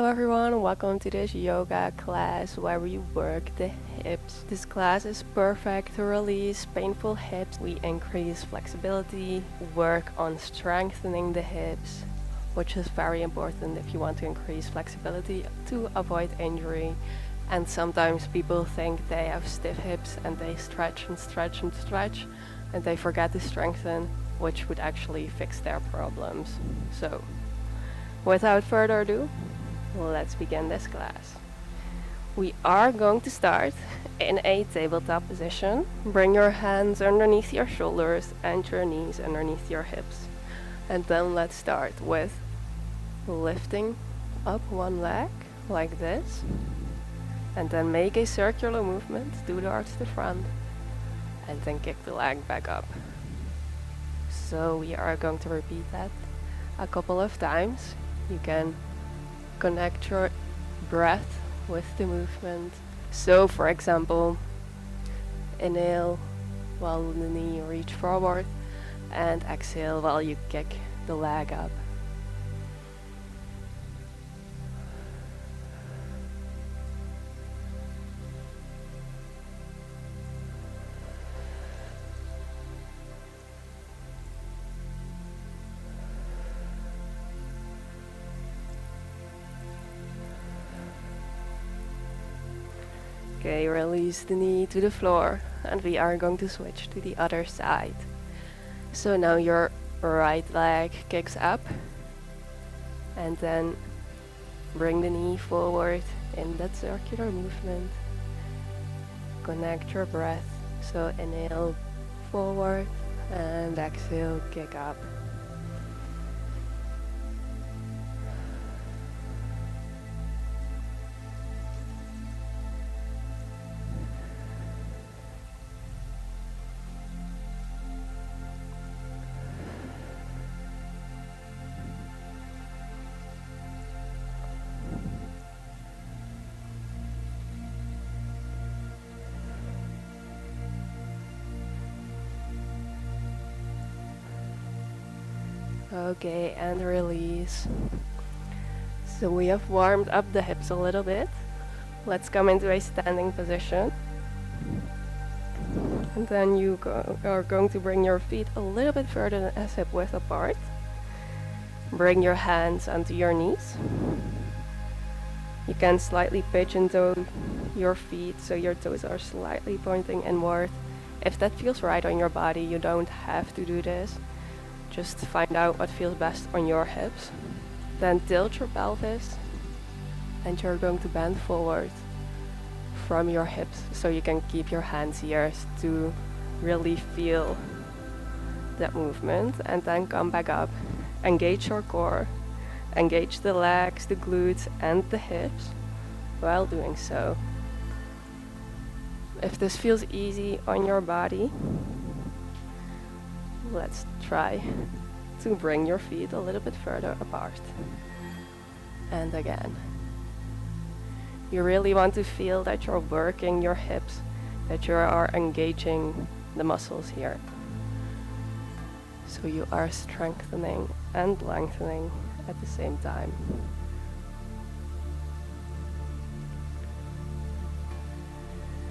Hello everyone, welcome to this yoga class where we work the hips. This class is perfect to release painful hips. We increase flexibility, work on strengthening the hips, which is very important if you want to increase flexibility to avoid injury. And sometimes people think they have stiff hips and they stretch and stretch and stretch and they forget to strengthen, which would actually fix their problems. So, without further ado, let's begin this class. We are going to start in a tabletop position. Bring your hands underneath your shoulders and your knees underneath your hips. And then let's start with lifting up one leg like this. And then make a circular movement towards the front. And then kick the leg back up. So we are going to repeat that a couple of times. You can connect your breath with the movement. So for example, inhale while the knee reach forward and exhale while you kick the leg up. Okay, release the knee to the floor and we are going to switch to the other side. So now your right leg kicks up and then bring the knee forward in that circular movement. Connect your breath. So inhale forward and exhale, kick up. Okay, and release. So we have warmed up the hips a little bit. Let's come into a standing position. And then you are going to bring your feet a little bit further than hip width apart. Bring your hands onto your knees. You can slightly pigeon toe your feet so your toes are slightly pointing inward. If that feels right on your body, you don't have to do this. Just find out what feels best on your hips. Then tilt your pelvis and you're going to bend forward from your hips so you can keep your hands here to really feel that movement, and then come back up. Engage your core, engage the legs, the glutes and the hips while doing so. If this feels easy on your body, let's try to bring your feet a little bit further apart. And again. You really want to feel that you're working your hips, that you are engaging the muscles here. So you are strengthening and lengthening at the same time.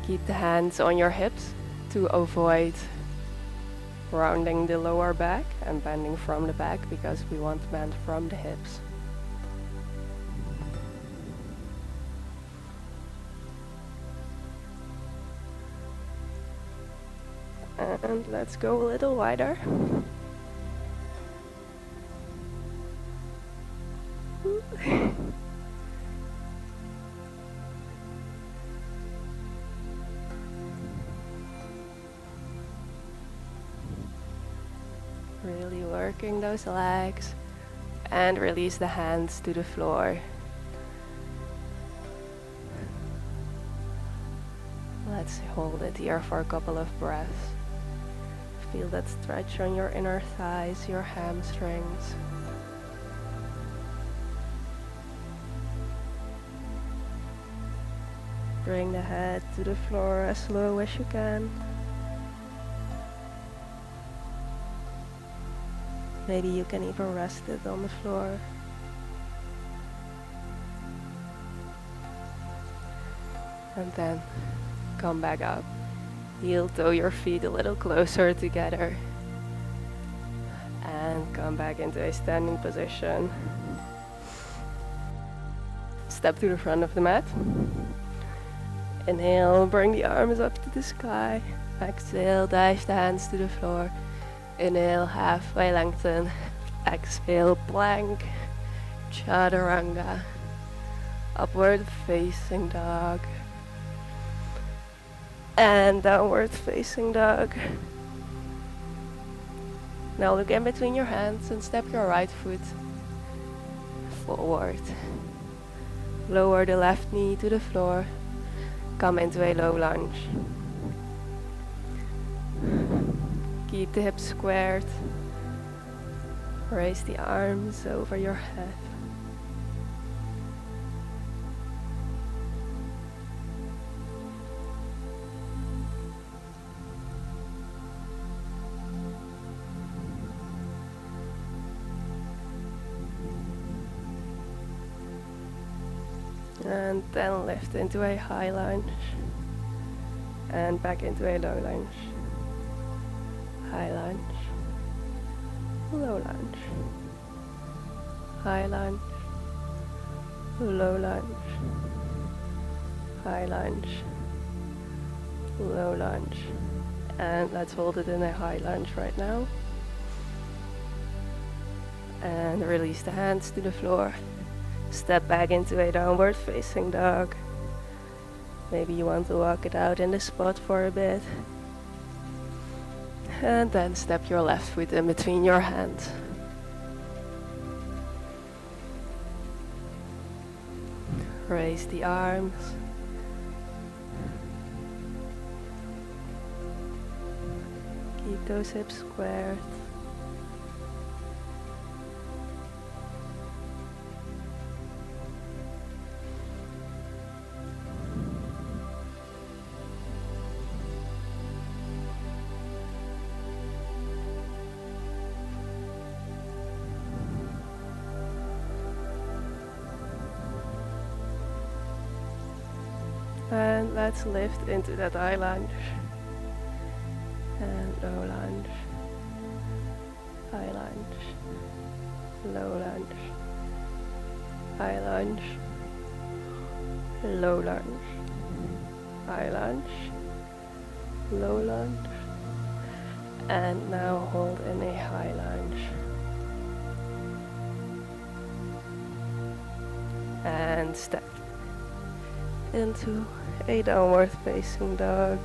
Keep the hands on your hips to avoid rounding the lower back and bending from the back, because we want to bend from the hips. And let's go a little wider. Really working those legs, and release the hands to the floor. Let's hold it here for a couple of breaths. Feel that stretch on your inner thighs, your hamstrings. Bring the head to the floor as slow as you can. Maybe you can even rest it on the floor. And then come back up. Heel toe your feet a little closer together. And come back into a standing position. Step to the front of the mat. Inhale, bring the arms up to the sky. Exhale, dive the hands to the floor. Inhale, halfway lengthen. Exhale, plank. Chaturanga. Upward facing dog. And downward facing dog. Now look in between your hands and step your right foot forward. Lower the left knee to the floor. Come into a low lunge. Keep the hips squared. Raise the arms over your head. And then lift into a high lunge. And back into a low lunge. High lunge. Low lunge. High lunge. Low lunge. High lunge. Low lunge. And let's hold it in a high lunge right now. And release the hands to the floor. Step back into a downward facing dog. Maybe you want to walk it out in the spot for a bit. And then step your left foot in between your hands. Raise the arms. Keep those hips squared. And let's lift into that high lunge. And low lunge. High lunge. Low lunge. High lunge. Low lunge. High lunge. Low lunge. And now hold in a high lunge. And step into a downward facing dog.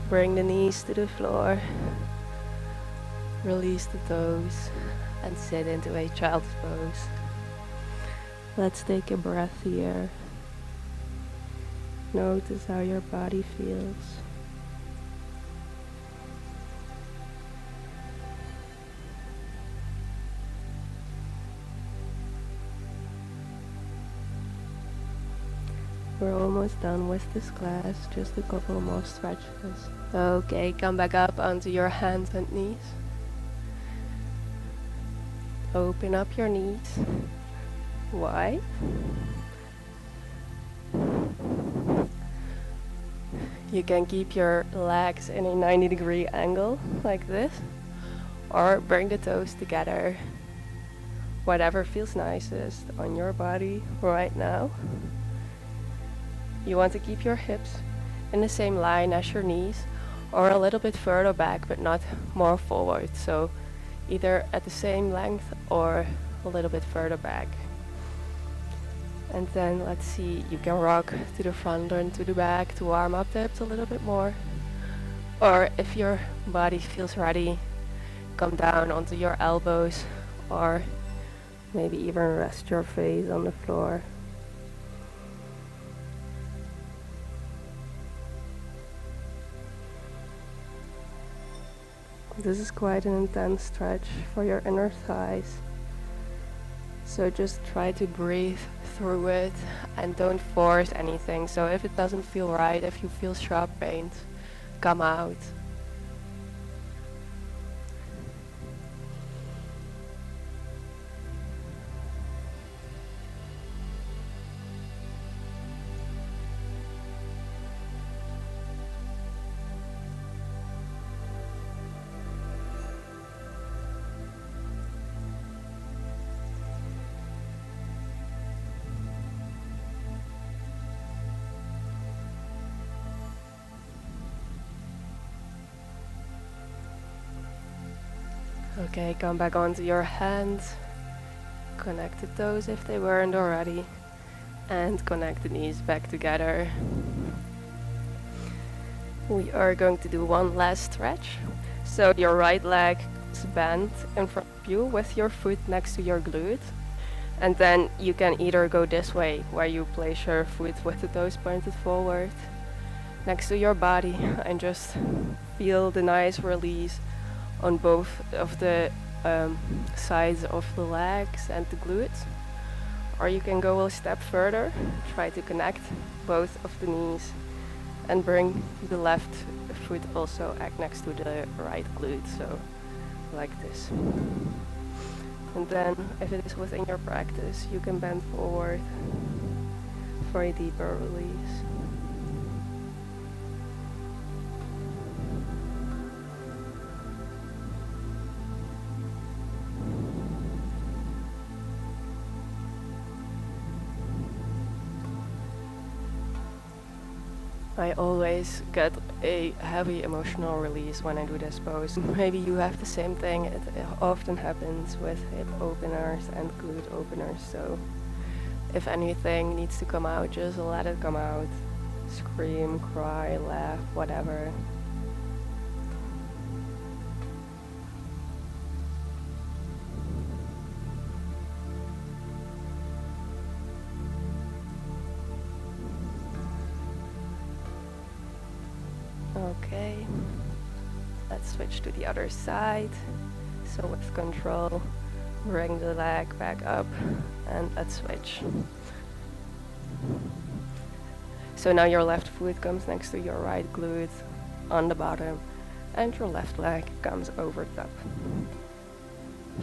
Bring the knees to the floor. Release the toes and sit into a child's pose. Let's take a breath here. Notice how your body feels. We're almost done with this class, just a couple more stretches. Okay, come back up onto your hands and knees. Open up your knees wide. You can keep your legs in a 90-degree angle like this, or bring the toes together. Whatever feels nicest on your body right now. You want to keep your hips in the same line as your knees, or a little bit further back but not more forward, so either at the same length or a little bit further back. And then let's see, you can rock to the front and to the back to warm up the hips a little bit more, or if your body feels ready, come down onto your elbows, or maybe even rest your face on the floor. This is quite an intense stretch for your inner thighs. So just try to breathe through it and don't force anything. So if it doesn't feel right, if you feel sharp pains, come out. Okay, come back onto your hands. Connect the toes if they weren't already. And connect the knees back together. We are going to do one last stretch. So your right leg is bent in front of you with your foot next to your glute. And then you can either go this way, where you place your foot with the toes pointed forward next to your body and just feel the nice release on both of the sides of the legs and the glutes. Or you can go a step further, try to connect both of the knees and bring the left foot also next to the right glute, so like this. And then, if it is within your practice, you can bend forward for a deeper release. I always get a heavy emotional release when I do this pose. Maybe you have the same thing. It often happens with hip openers and glute openers, so if anything needs to come out, just let it come out. Scream, cry, laugh, whatever. Okay, let's switch to the other side. So with control, bring the leg back up and let's switch. So now your left foot comes next to your right glute on the bottom and your left leg comes over top.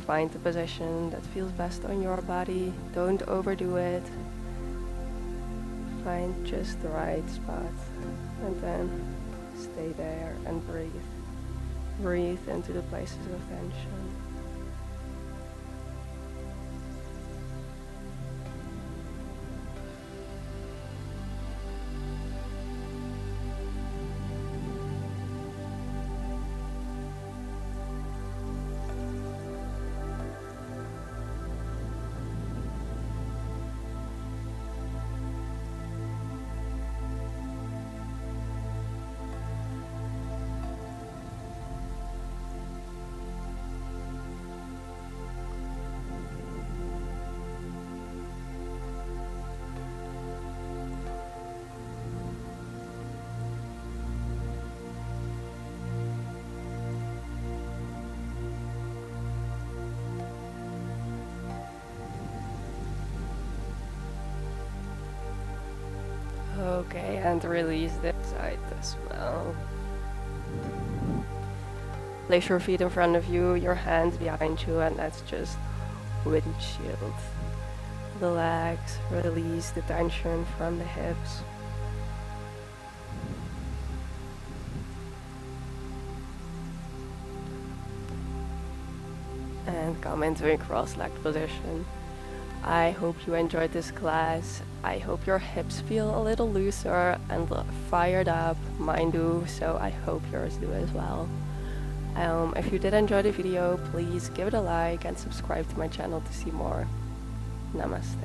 Find the position that feels best on your body. Don't overdo it. Find just the right spot and then stay there and breathe. Breathe into the places of tension. Okay, and release this side as well. Place your feet in front of you, your hands behind you, and let's just windshield the legs. Release the tension from the hips. And come into a cross-legged position. I hope you enjoyed this class. I hope your hips feel a little looser and fired up. Mine do, so I hope yours do as well. If you did enjoy the video, please give it a like and subscribe to my channel to see more. Namaste.